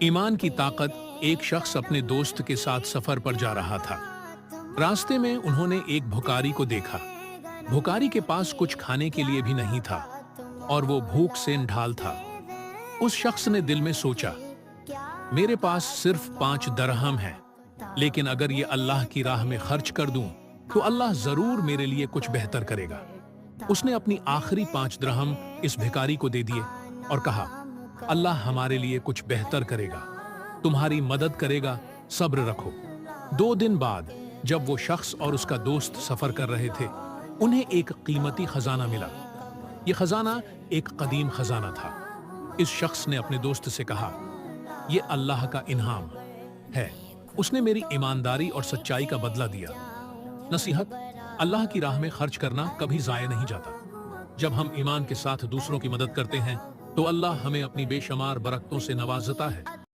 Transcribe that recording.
ایمان کی طاقت۔ ایک شخص اپنے دوست کے ساتھ سفر پر جا رہا تھا۔ راستے میں انہوں نے ایک بھکاری کو دیکھا۔ بھکاری کے پاس کچھ کھانے کے لیے بھی نہیں تھا اور وہ بھوک سے نڈھال تھا۔ اس شخص نے دل میں سوچا، میرے پاس صرف 5 درہم ہیں، لیکن اگر یہ اللہ کی راہ میں خرچ کر دوں تو اللہ ضرور میرے لیے کچھ بہتر کرے گا۔ اس نے اپنی آخری 5 درہم اس بھکاری کو دے دیے اور کہا، اللہ ہمارے لیے کچھ بہتر کرے گا، تمہاری مدد کرے گا، صبر رکھو۔ 2 دن بعد جب وہ شخص اور اس کا دوست سفر کر رہے تھے، انہیں ایک قیمتی خزانہ ملا۔ یہ خزانہ ایک قدیم خزانہ تھا۔ اس شخص نے اپنے دوست سے کہا، یہ اللہ کا انعام ہے، اس نے میری ایمانداری اور سچائی کا بدلہ دیا۔ نصیحت: اللہ کی راہ میں خرچ کرنا کبھی ضائع نہیں جاتا۔ جب ہم ایمان کے ساتھ دوسروں کی مدد کرتے ہیں تو اللہ ہمیں اپنی بے شمار برکتوں سے نوازتا ہے۔